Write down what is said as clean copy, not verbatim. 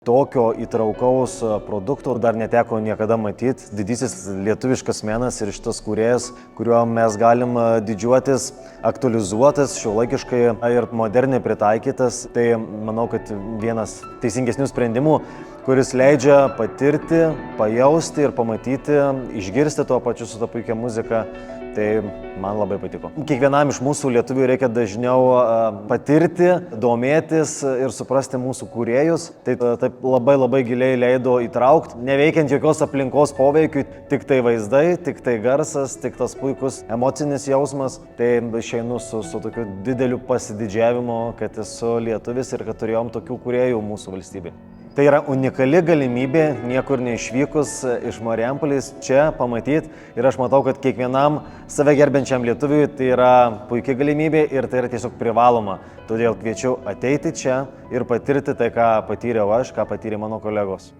Tokio įtraukaus produkto dar neteko niekada matyti. Didysis lietuviškas menas ir šitas kūrėjas, kuriuo mes galim didžiuotis, aktualizuotas, šiuolaikiškai ir moderniai pritaikytas. Tai manau, kad vienas teisingesnių sprendimų, kuris leidžia patirti, pajausti ir pamatyti, išgirsti tuo pačiu su ta puikia muzika. Tai man labai patiko. Kiekvienam iš mūsų lietuvių reikia dažniau patirti, domėtis ir suprasti mūsų kūrėjus. Tai taip labai giliai leido įtraukti, neveikiant jokios aplinkos poveikiui, tik tai vaizdai, tik tai garsas, tik tas puikus emocinis jausmas. Tai išeinu su tokiu dideliu pasididžiavimu, kad esu lietuvis ir kad turėjom tokių kūrėjų mūsų valstybėje. Tai yra unikali galimybė niekur neišvykus iš Marijampolės čia pamatyti ir aš matau, kad kiekvienam save gerbiančiam lietuviui tai yra puikia galimybė ir tai yra tiesiog privaloma. Todėl kviečiu ateiti čia ir patirti tai, ką patyriau aš, ką patyrė mano kolegos.